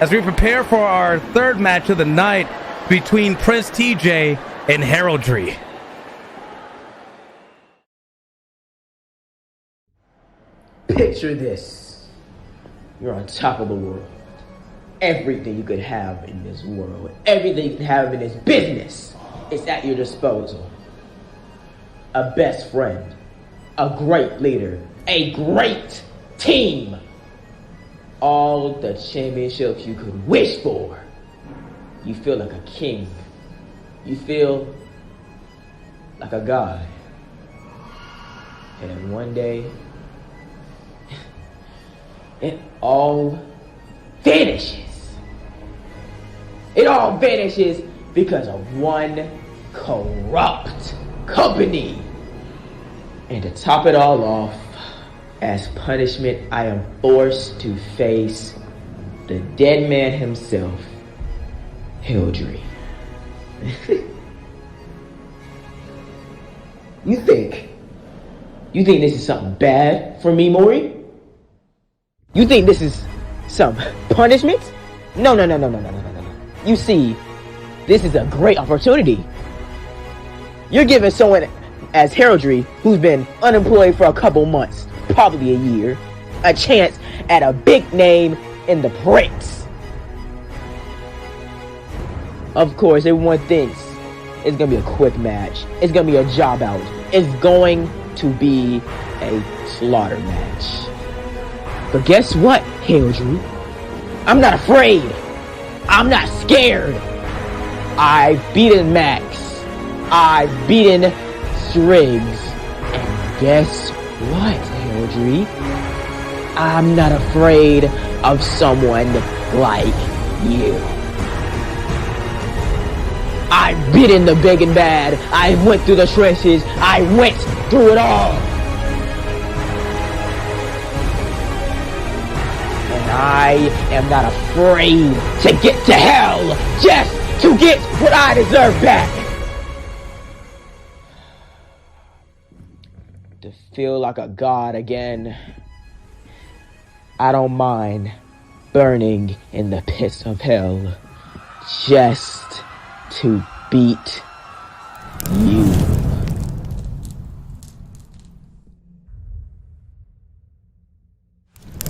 as we prepare for our third match of the night between Prince TJ and Heraldry. Picture this. You're on top of the world. Everything you could have in this world, everything you could have in this business is at your disposal. A best friend, a great leader, a great team. All the championships you could wish for. You feel like a king. You feel like a god. And then one day, it all vanishes. It all vanishes because of one corrupt company. And to top it all off, as punishment, I am forced to face the dead man himself, Heraldry. You think this is something bad for me, Maury? You think this is some punishment? No. You see, this is a great opportunity. You're giving someone as Heraldry, who's been unemployed for a couple months, probably a year, a chance at a big name in the Prince. Of course, everyone thinks it's gonna be a quick match. It's gonna be a job out. It's going to be a slaughter match. But guess what, Heraldry? I'm not afraid. I'm not scared. I've beaten Max. I've beaten Striggs. And guess what, Heraldry? I'm not afraid of someone like you. I've beaten the big and bad. I went through the trenches. I went through it all. And I am not afraid to get to hell just to get what I deserve back. To feel like a god again. I don't mind burning in the pits of hell just to beat you.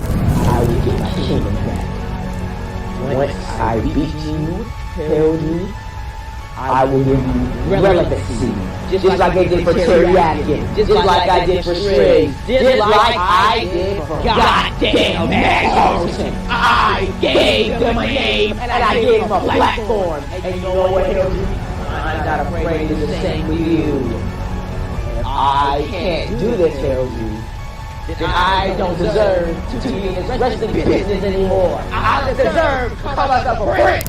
I will get my kingdom back. Once I beat you, Heraldry, I will give you relevancy. Just like I did for Teriyaki. Just like I did for Striggs. Just like I did for goddamn Max. I gave them a name and I gave them a platform. And you know what, Heraldry? I'm not afraid to do the same with you. If I can't do this, Heraldry, then I don't deserve to be in this wrestling business anymore. I don't deserve to call myself a prince.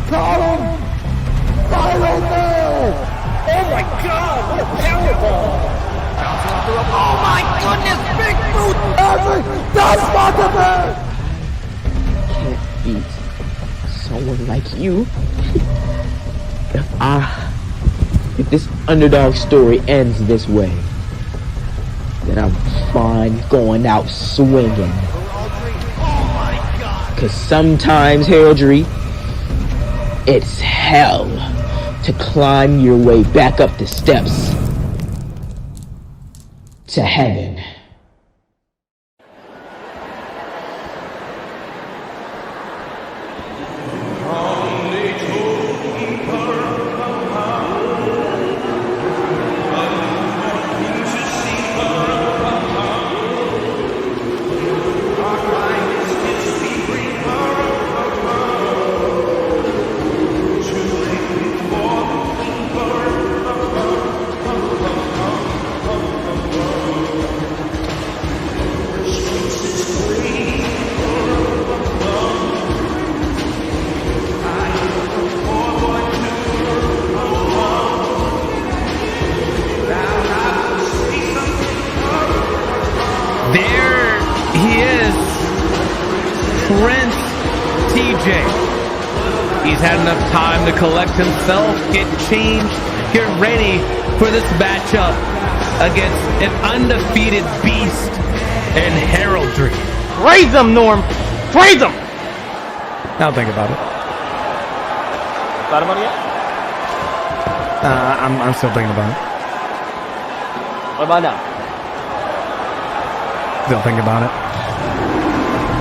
Call him! Viral now! Oh my god, what a powerbomb! Oh my goodness, big boot! That's Can't beat someone like you. If this underdog story ends this way, then I'm fine going out swinging. Oh my god! Cause sometimes, Heraldry, it's hell to climb your way back up the steps to heaven. There he is, Prince TJ. He's had enough time to collect himself, get changed, get ready for this matchup against an undefeated beast in Heraldry. Raise them, Norm! Praise him! I'll think about it. Thought about it yet? I'm still thinking about it. What about now? Still thinking about it.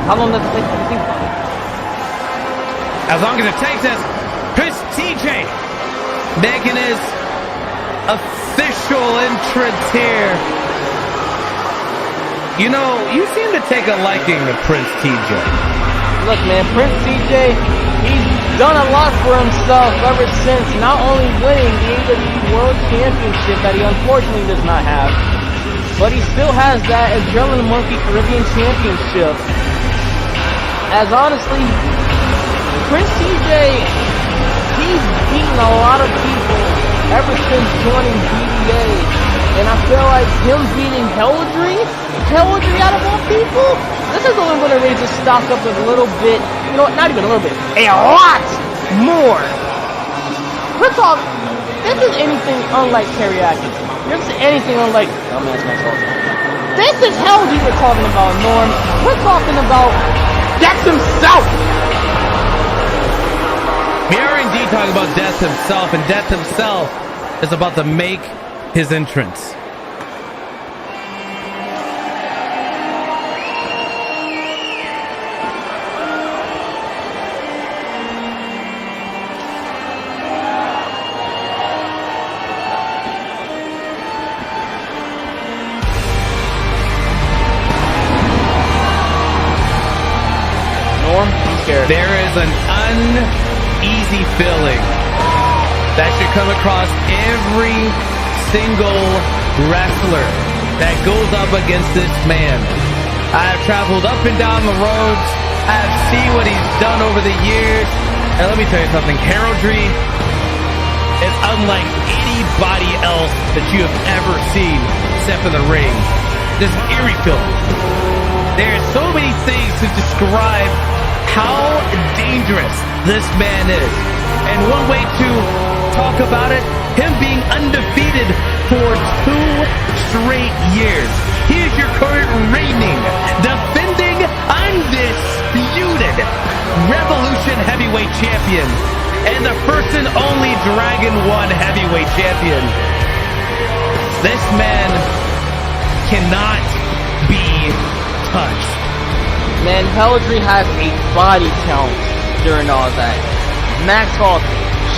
How long does it take to think about it? As long as it takes us, Chris TJ making his official entrance here. You know, you seem to take a liking to Prince TJ. Look, man, Prince TJ, he's done a lot for himself ever since not only winning the AEW World Championship that he unfortunately does not have, but he still has that Adrenaline Monkey Caribbean Championship. As honestly, Prince TJ, he's beaten a lot of people ever since joining BDA, and I feel like him beating Heraldry out of all people, this is only going to raise his stock up a little bit, you know what, not even a little bit, a lot more. We're talking, this is anything unlike teriyaki. This is anything unlike, this is Heraldry we're talking about, Norm. We're talking about Dex himself. We are indeed talking about Death himself, and Death himself is about to make his entrance. Norm, I'm scared. There is an uneasy feeling that should come across every single wrestler that goes up against this man. I have traveled up and down the roads. I have seen what he's done over the years. And let me tell you something, Heraldry is unlike anybody else that you have ever seen step in the ring. This is eerie feeling. There are so many things to describe how dangerous this man is. And one way to talk about it, him being undefeated for 2 straight years. He is your current reigning, defending, undisputed Revolution Heavyweight Champion and the first and only Dragon 1 Heavyweight Champion. This man cannot be touched. Man, Heraldry has a body count during all that. Max Hawk,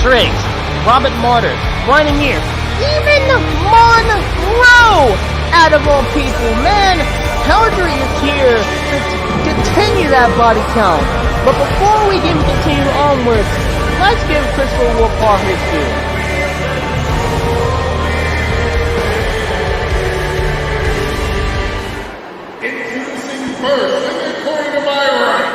Shriggs, Robert Martyr, Brian Amir, even Monroe out of all people. Man, Heraldry is here to continue that body count. But before we can continue onwards, let's give Christopher Wolfhard his due. Introducing first, in the corner to my right,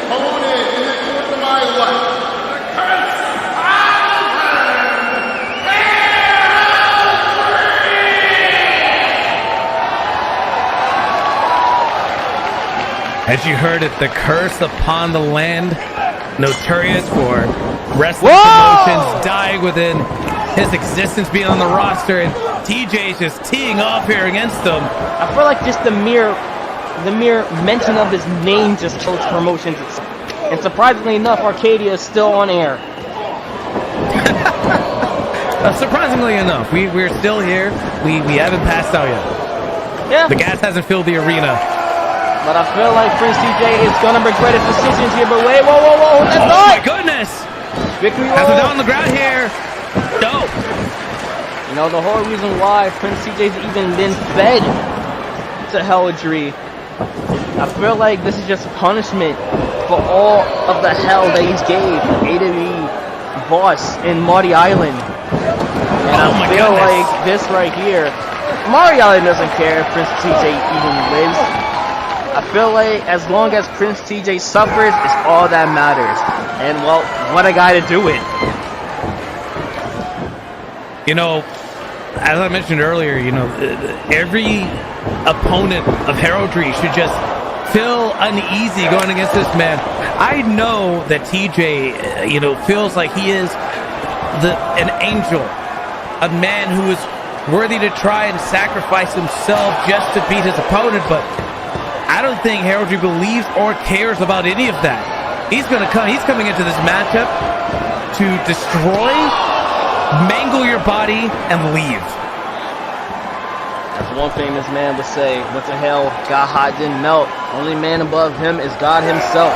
opponent in the corner to my left, the curse As you heard it, the curse upon the land, notorious for wrestling promotions dying within his existence being on the roster, and TJ's just teeing off here against them. I feel like just the mere mention of his name just kills promotions. And surprisingly enough, Arcadia is still on air. Surprisingly enough, we're still here. We haven't passed out yet. Yeah. The gas hasn't filled the arena. But I feel like Prince TJ is gonna regret his decisions here. But wait, whoa, that's Oh not. my goodness! Victory Has him roll. down on the ground here. Dope. You know, the whole reason why Prince TJ's even been fed to Heraldry, I feel like this is just punishment for all of the hell that he's gave AWE boss in Marty Island. And Oh my I feel goodness. like this right here, Marty Island doesn't care if Prince TJ even lives. I feel like as long as Prince TJ suffers, it's all that matters. And well, what a guy to do it. You know, as I mentioned earlier, you know, every opponent of Heraldry should just feel uneasy going against this man. I know that TJ, you know, feels like he is an angel, a man who is worthy to try and sacrifice himself just to beat his opponent, but I don't think Heraldry believes or cares about any of that. He's coming into this matchup to destroy, mangle your body, and leave. That's one famous man would say, what the hell, got hot, didn't melt. Only man above him is God himself.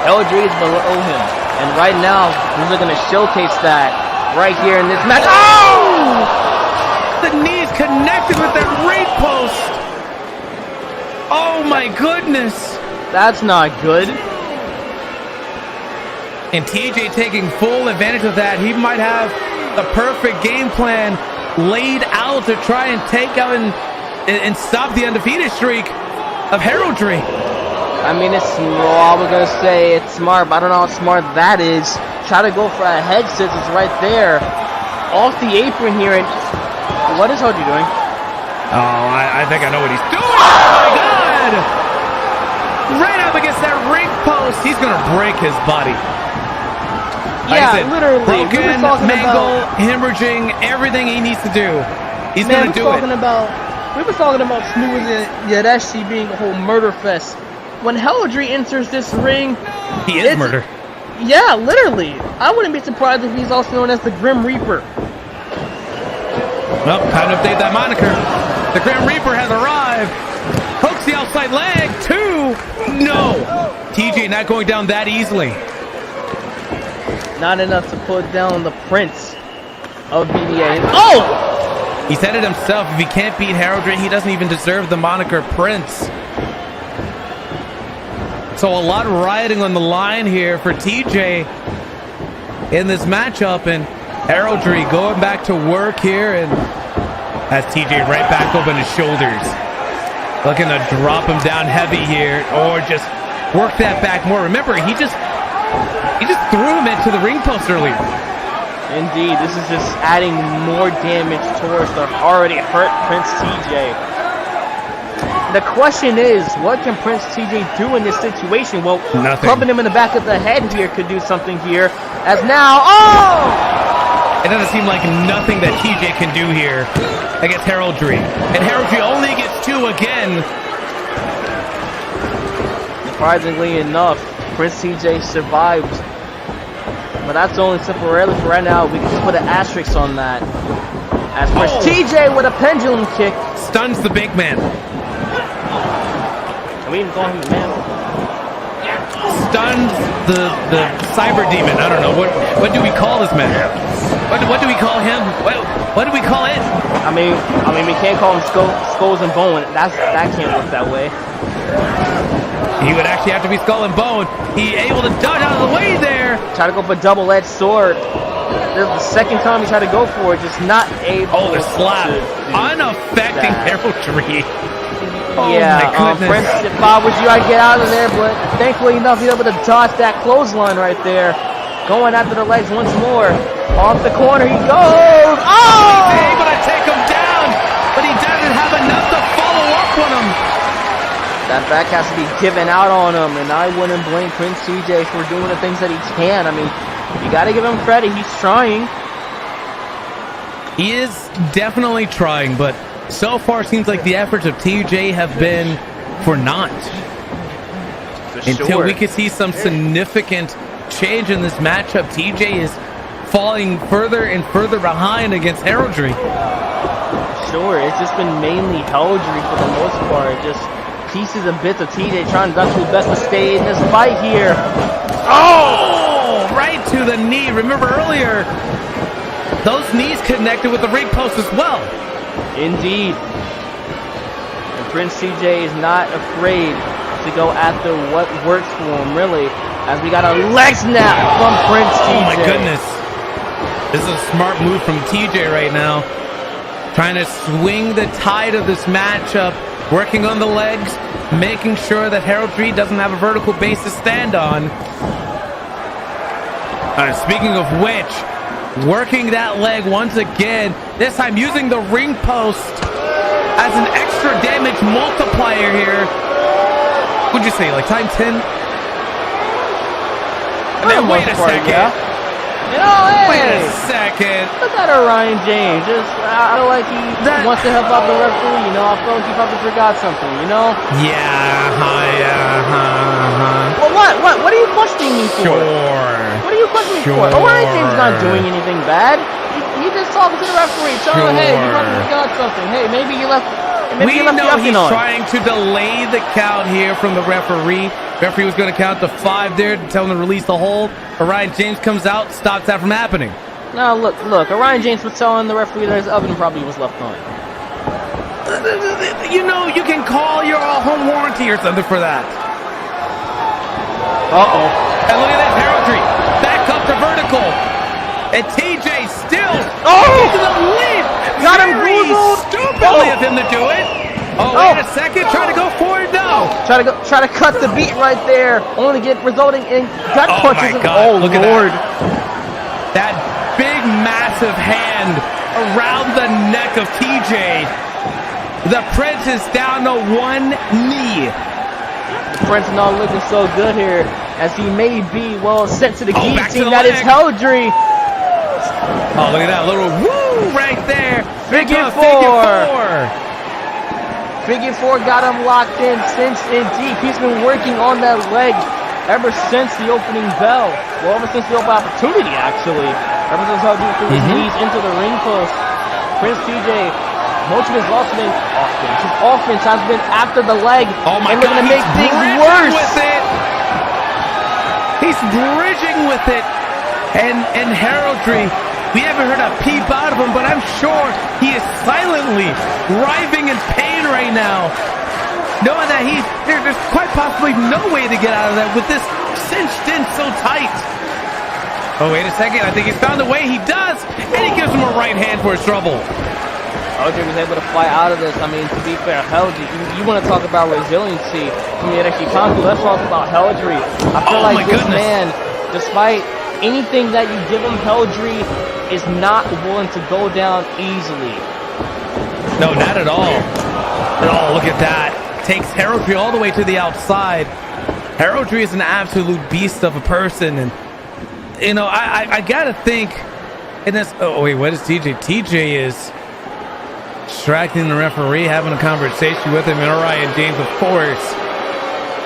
Heraldry is below him. And right now, we're going to showcase that right here in this match. Oh! The knees connected with that ring post. Oh my goodness. That's not good. And TJ taking full advantage of that. He might have the perfect game plan laid out to try and take out and stop the undefeated streak of Heraldry. I mean, it's smart. We're going to say it's smart, but I don't know how smart that is. Try to go for a head scissors right there. Off the apron here. And what is Heraldry doing? Oh, I think I know what he's doing. Oh, my God. Right up against that ring post. He's going to break his body. Yeah, literally. Broken, mangle, hemorrhaging, everything he needs to do. He's going to do it. We were talking about Smooth and Yadeshi being a whole murder fest. When Heraldry enters this ring, he is murder. Yeah, literally. I wouldn't be surprised if he's also known as the Grim Reaper. Well, time to update that moniker. The Grim Reaper has arrived. Hooks the outside leg. 2. No. TJ not going down that easily. Not enough to put down the Prince of BDA. Oh! He said it himself. If he can't beat Heraldry, he doesn't even deserve the moniker Prince. So a lot riding on the line here for TJ in this matchup, and Heraldry going back to work here, and has TJ right back up on his shoulders. Looking to drop him down heavy here, or just work that back more. Remember, he just threw him into the ring post earlier. Indeed, this is just adding more damage towards the already hurt Prince TJ. The question is, what can Prince TJ do in this situation? Well, nothing. Clubbing him in the back of the head here could do something here. As now, oh! It doesn't seem like nothing that TJ can do here against Heraldry. And Heraldry only gets 2 again. Surprisingly enough, Prince TJ survives. But that's only temporarily for right now. We can just put an asterisk on that. As Prince TJ with a pendulum kick. Stuns the big man. Can we even call him the man? Stuns the cyber demon. I don't know. What do we call this man? What do we call him? What do we call it? I mean we can't call him Skulls and Bone. That can't work that way. He would actually have to be Skull and Bone. He able to dodge out of the way there. Try to go for a double-edged sword. This is the second time he tried to go for it, just not able. Oh, the slap. Unaffecting Heraldry. Oh, yeah, Prince, if I was you, I'd get out of there, but thankfully enough, he's able to dodge that clothesline right there. Going after the legs once more. Off the corner he goes. Oh! He's able to take him down, but he doesn't have enough to follow up on him. That back has to be given out on him, and I wouldn't blame Prince TJ for doing the things that he can. I mean, you got to give him credit. He's trying. He is definitely trying, but so far it seems like the efforts of TJ have been for naught. Until we can see some significant change in this matchup, TJ is falling further and further behind against Heraldry. Sure, it's just been mainly Heraldry for the most part. Just pieces and bits of TJ trying to do his best to stay in this fight here. Oh! Right to the knee. Remember earlier, those knees connected with the ring post as well. Indeed. And Prince TJ is not afraid to go after what works for him, really. As we got a leg snap from Prince TJ. Oh my goodness. This is a smart move from TJ right now. Trying to swing the tide of this matchup. Working on the legs. Making sure that Heraldry doesn't have a vertical base to stand on. Speaking of which, working that leg once again. This time using the ring post as an extra damage multiplier here. What'd you say, like time 10? And then wait a second. Yeah. You know, hey, second. Look at Orion James. Just, I feel like he wants to help out the referee. You know, I feel like he probably forgot something. You know? Yeah. Well, what are you questioning me for? Sure. What are you questioning me for? Orion James is not doing anything bad. He just talking to the referee, telling him, hey, you probably forgot something. Hey, maybe you left. We know he's trying to delay the count here from the referee. Referee was going to count to 5 there, to tell him to release the hold. Orion James comes out, stops that from happening. Now look. Orion James was telling the referee that his oven probably was left on. You know, you can call your home warranty or something for that. Uh-oh. And look at that, Heraldry. Back up to vertical. And TJ still into the lead. Got him boozled. Stupidly of him to do it. Wait a second. Trying to go forward. No. Try to cut the beat right there. Only resulting in gut punches. My God. Look Lord. At that big, massive hand around the neck of TJ. The Prince is down to one knee. The Prince not looking so good here, as he may be sent to the guillotine. That is Heraldry. Oh, look at that little woo right there. Figure four got him locked in cinch in deep. He's been working on that leg ever since the opening bell. Well, ever since the open opportunity, actually. Ever since Heraldry threw his knees into the ring post. Prince TJ, most of his offense has been after the leg. Oh my and looking God, to make things worse. He's bridging with it. And Heraldry, we haven't heard a peep out of him, but I'm sure he is silently writhing in pain right now, knowing that there's quite possibly no way to get out of that with this cinched in so tight. Oh, wait a second. I think he's found a way. He does, and he gives him a right hand for his trouble. Heraldry was able to fight out of this. I mean, to be fair, Heraldry, you want to talk about resiliency from the Erekikanku, let's talk about Heraldry. I feel like this man, despite anything that you give him, Heraldry is not willing to go down easily. No, not at all. Oh, look at that. Takes Heraldry all the way to the outside. Heraldry is an absolute beast of a person. And, you know, I got to think in this. Oh, wait, what is TJ? TJ is distracting the referee, having a conversation with him. And Orion James, of course.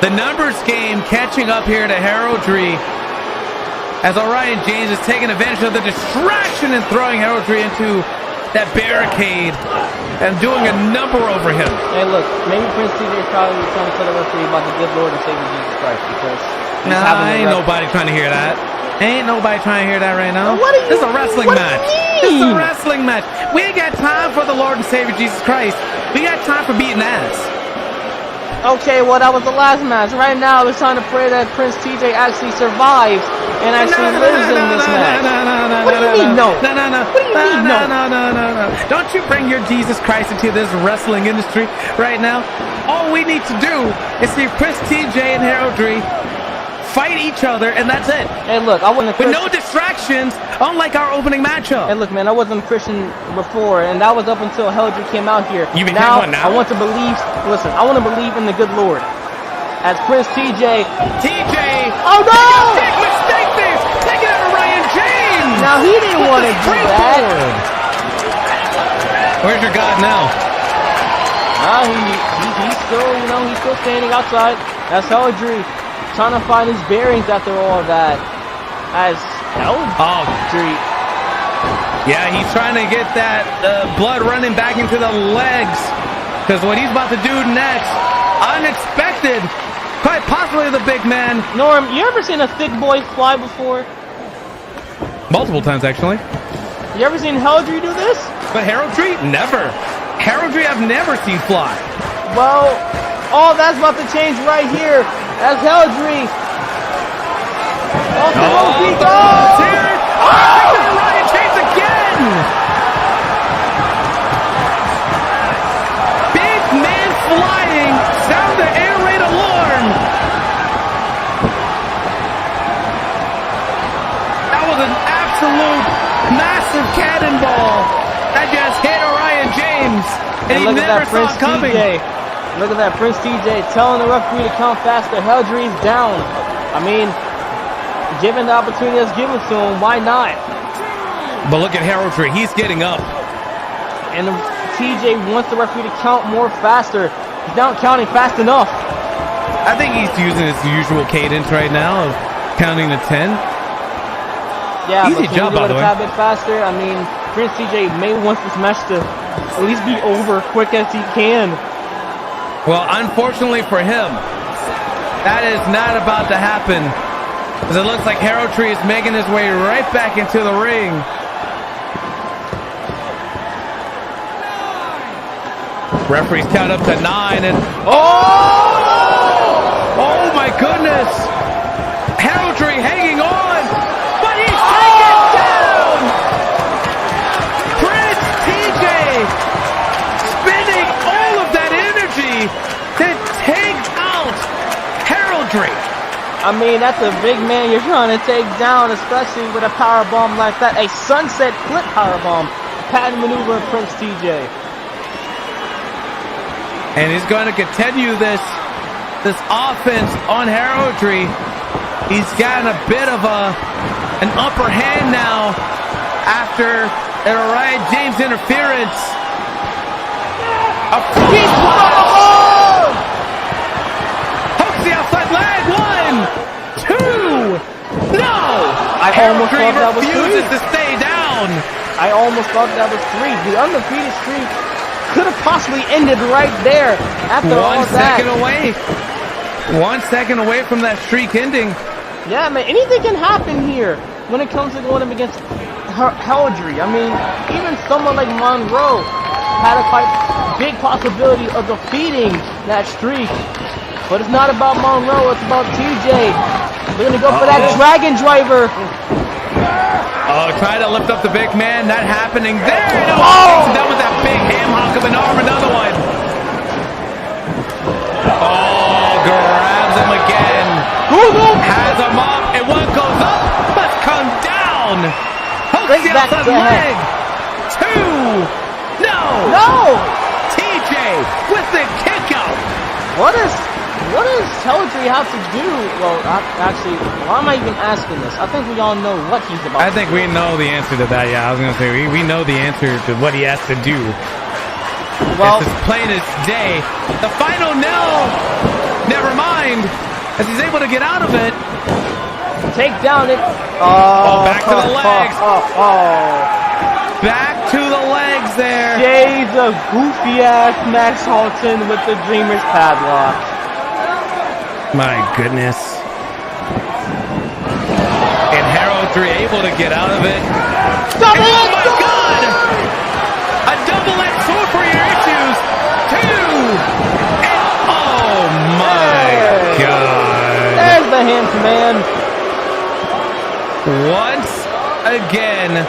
The numbers game catching up here to Heraldry, as Orion James is taking advantage of the distraction and throwing Heraldry into that barricade and doing a number over him. Hey, look, maybe Prince TJ is probably trying to tell the referee about the good Lord and Savior Jesus Christ, because ain't nobody trying to hear that. Ain't nobody trying to hear that right now. This is a wrestling match. This is a wrestling match. We ain't got time for the Lord and Savior Jesus Christ. We got time for beating ass. Okay, well, that was the last match. Right now, we're trying to pray that Prince TJ actually survives and actually lives in this match. What do you mean, no? No. What do you mean, no? No. Don't you bring your Jesus Christ into this wrestling industry right now. All we need to do is see Prince TJ and Heraldry fight each other, and that's it. Hey, look, I wasn't a Christian. With no distractions, unlike our opening matchup. Hey, look, man, I wasn't a Christian before, and that was up until Heraldry came out here. You became one now? I want to believe. Listen, I want to believe in the good Lord. As Prince TJ. Oh no! Big mistake there. Taking out Orion James. Now he didn't want to do that. Where's your God now? He's still, he's still standing outside. That's Heraldry, trying to find his bearings after all that. As Heraldry. Yeah, he's trying to get that blood running back into the legs, because what he's about to do next, unexpected. Quite possibly the big man. Norm, you ever seen a thick boy fly before? Multiple times, actually. You ever seen Heraldry do this? But Heraldry? Never. Heraldry I've never seen fly. Well, all that's about to change right here. As Heraldry. Off the rope he goes! Orion James again! Big man flying. Sound the air raid alarm. That was an absolute massive cannonball that just hit Orion James. And he never saw it coming. Look at that, Prince TJ telling the referee to count faster. Heraldry's down. I mean, given the opportunity that's given to him, why not? But look at Heraldry. He's getting up. And TJ wants the referee to count more faster. He's not counting fast enough. I think he's using his usual cadence right now of counting to 10. Yeah, easy but job, by the way. A tad bit faster. I mean, Prince TJ may want this match to at least be over quick as he can. Well, unfortunately for him, that is not about to happen. As it looks like Heraldry is making his way right back into the ring. Referees count up to 9 and oh my goodness! Heraldry hanging on, but he's taken down. Prince TJ spending all of that energy to take out Heraldry. I mean, that's a big man you're trying to take down, especially with a power bomb like that. A sunset flip power bomb. Patent maneuver of Prince TJ. And he's going to continue this offense on Heraldry. He's gotten a bit of an upper hand now after an Orion James interference. A free bomb! Hooks the outside leg. 1, 2. No! I almost thought that was 3. Refuses to stay down. I almost thought that was 3. The undefeated streak could have possibly ended right there after all that. 1 second away. 1 second away from that streak ending. Yeah, man, anything can happen here when it comes to going up against Heraldry. I mean, even someone like Monroe had a quite big possibility of defeating that streak. But it's not about Monroe, it's about TJ. We're going to go for that Dragon Driver. Oh, try to lift up the big man. Not happening there. No, he's done with that big ham hock of an arm. Another one. Oh, grabs him again. Has him up. And one goes up. Must come down. Hooks the outside leg. 2. No. TJ with the kick out. What does Heraldry have to do? Well, actually, why am I even asking this? I think we all know what he's about. I think we know the answer to that. Yeah, I was going to say, we know the answer to what he has to do. Well, it's as plain as day. The final knell. Never mind. As he's able to get out of it. Take down it. Back to the legs. Back to the legs there. Shades of goofy-ass Max Halton with the Dreamer's padlock. My goodness. And Heraldry able to get out of it. Oh my God! A double-edged sword for your issues. 2. And oh my God. There's the hand command. Once again,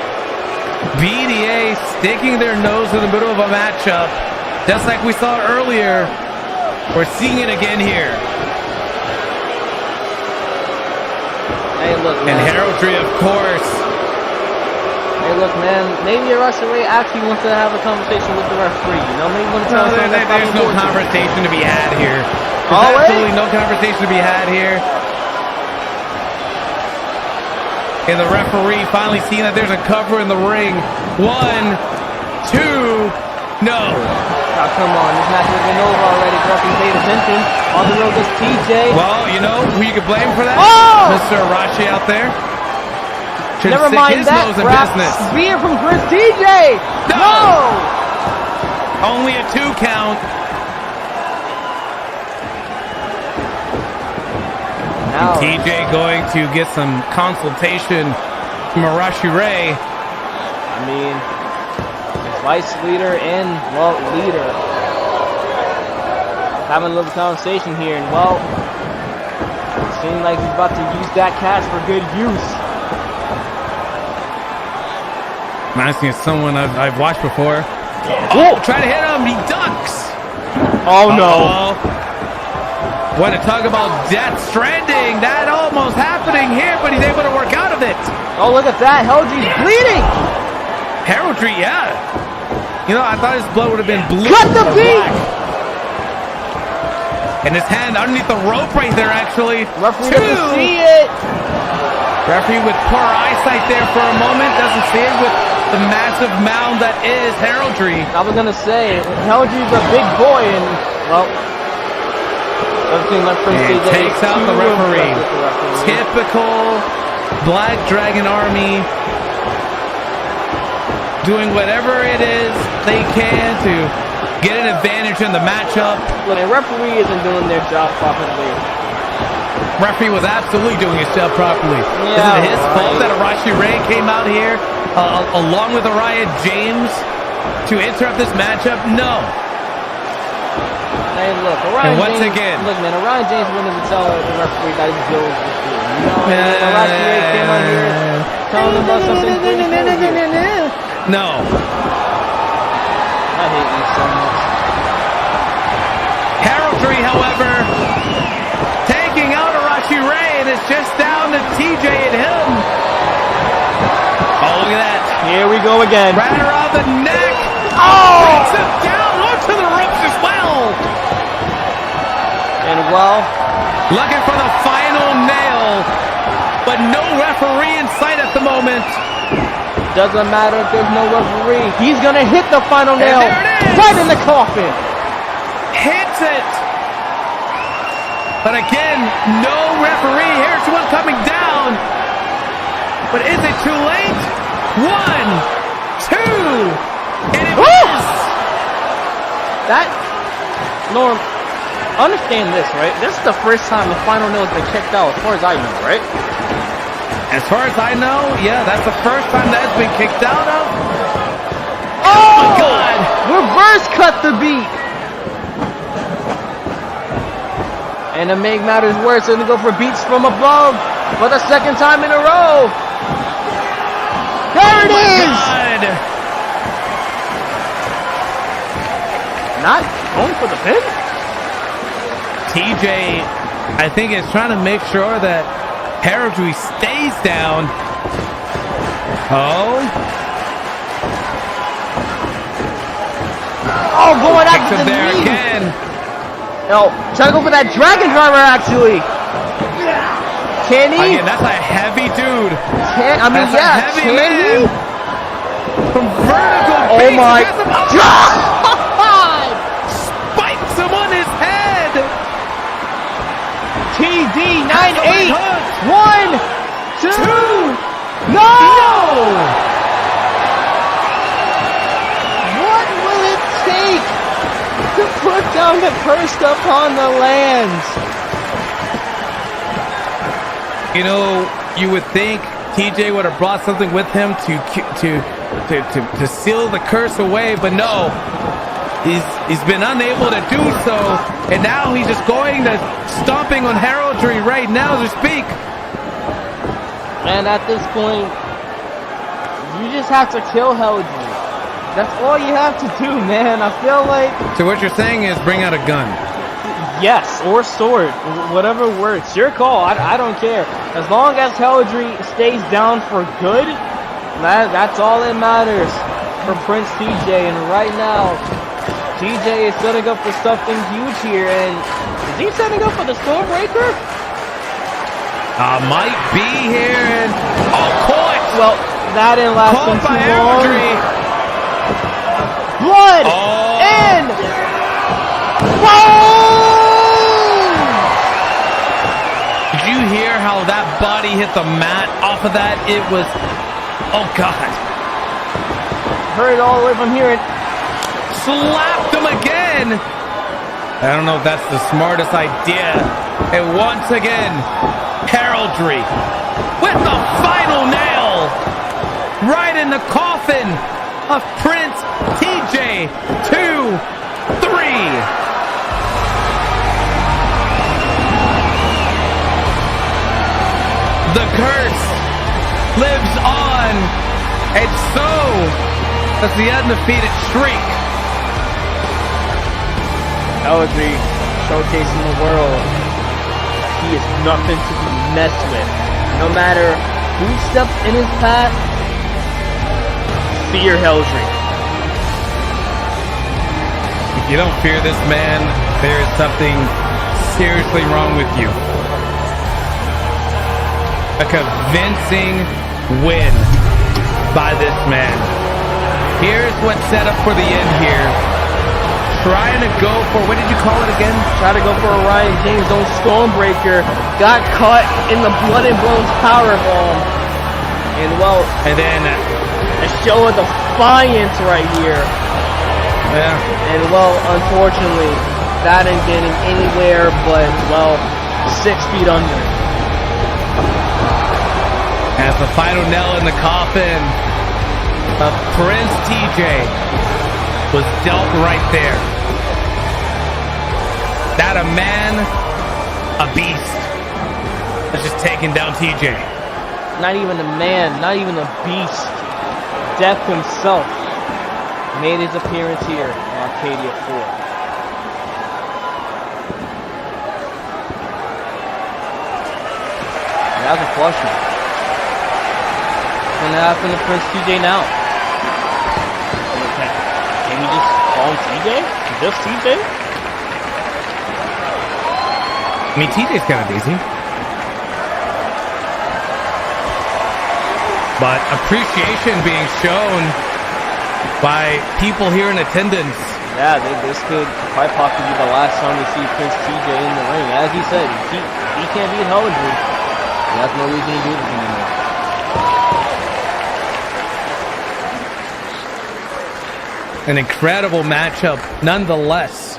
BDA sticking their nose in the middle of a matchup. Just like we saw earlier. We're seeing it again here. Hey, look, man. And Heraldry, of course. Hey, look, man. Maybe Russia Ray actually wants to have a conversation with the referee. You know, maybe want to tell us something. There's no conversation to be had here. There's Always? absolutely no conversation to be had here. And the referee finally seeing that there's a cover in the ring. 1, 2, no. Oh, come on. This match has been over already. Referee paid attention. On the road goes TJ. Well, you know who you could blame for that? Oh! Mr. Arashi out there. Should Never stick mind his that nose in crap. business. Spear from Prince TJ. No! Only a 2 count. Now, TJ going to get some consultation from Arashi Ray. I mean, his vice leader and, well, leader. Having a little conversation here, and, well, it seems like he's about to use that cash for good use. Reminds me of someone I've watched before. Oh, try to hit him. He ducks. Oh, no. What a talk about death stranding. That almost happening here, but he's able to work out of it. Oh, look at that. Heraldry's bleeding. Heraldry, yeah. You know, I thought his blood would have been blue. Cut the beat. And his hand underneath the rope right there, actually. Referee doesn't see it. Referee with poor eyesight there for a moment. Doesn't see it with the massive mound that is Heraldry. I was gonna say, Heraldry's a big boy, and well, everything left from And CJ takes out the referee. Typical Black Dragon Army doing whatever it is they can to get an advantage in the matchup. Look, the referee isn't doing their job properly. Referee was absolutely doing his job properly. Yeah, Is it his fault that Arashi Ray came out here along with Araya James to interrupt this matchup? No. Hey, look, Orion And once James, again, look, man, Orion James wanted to tell the referee that his bill was due. You know, Arashi Ray came out here telling him about something. no. I hate you so much. Heraldry, however, taking out Arashi Ray, and it's just down to TJ and him. Oh, look at that. Here we go again. Right around the neck. Oh! Brings him down onto the ropes as well. And well, Looking for the final nail, but no referee in sight at the moment. doesn't matter if there's no referee. He's gonna hit the final And nail there it is. right in the coffin. Hits it. But again, no referee. Here's one coming down. But is it too late? 1, 2, and it is. That, Norm, understand this, right? This is the first time the final nail has been kicked out, as far as I know, right? As far as I know, yeah, that's the first time that's been kicked out of. Oh my God. Reverse cut the beat. And to make matters worse, they're gonna go for beats from above for the second time in a row. There it is. God. Not going for the pin. TJ, I think, is trying to make sure that Heraldry stays down. Oh. Oh, going Kicks after him the there knee. again. No, trying to go for that dragon driver, actually. Can he? Again, that's a heavy dude. I mean, That's a yeah, heavy can man. he? From vertical Oh base, my has him up. God! Spikes him on his head. TD 9-8. Hook. 1, 2. No! What will it take to put down the curse upon the lands? You know, you would think TJ would have brought something with him to seal the curse away, but no. He's been unable to do so, and now he's just going to stomping on Heraldry right now as we speak. And at this point, you just have to kill Heraldry. That's all you have to do, man. I feel like... So what you're saying is bring out a gun. Yes, or sword. Whatever works. Your call. I don't care. As long as Heraldry stays down for good, that's all that matters for Prince TJ. And right now, TJ is setting up for something huge here. And is he setting up for the Stormbreaker? Might be here. And, caught. Well, that didn't last Caught too by long. Heraldry. Blood! Oh. And... Boom! Did you hear how that body hit the mat off of that? It was... Oh, God. Heard it all the way from here. Slapped him again. I don't know if that's the smartest idea. And once again, Heraldry with the final nail right in the coffin of Prince TJ. 2, 3. The curse lives on, and so does the undefeated streak. Heraldry showcasing the world he is nothing to be messed with. No matter who steps in his path, fear Heraldry. If you don't fear this man, there is something seriously wrong with you. A convincing win by this man. Here's what's set up for the end here. Trying to go for, what did you call it again? Try to go for a Ryan James own Stormbreaker. Got caught in the Blood and Bones powerbomb. And well, and then a show of defiance right here. Yeah. And well, unfortunately, that ain't getting anywhere but, well, 6 feet under. As the final nail in the coffin of Prince TJ was dealt right there. That a man, a beast. That's just taking down TJ. Not even a man, not even a beast. Death himself made his appearance here in Arcadia 4. That was a flush one. What's going to happen to Prince TJ now? Can we just call him TJ? Just TJ? I mean, TJ's kind of easy. But appreciation being shown by people here in attendance. Yeah, this could quite possibly be the last time we see Prince TJ in the ring. As he said, he can't beat Heraldry. He has no reason to do this anymore. An incredible matchup nonetheless.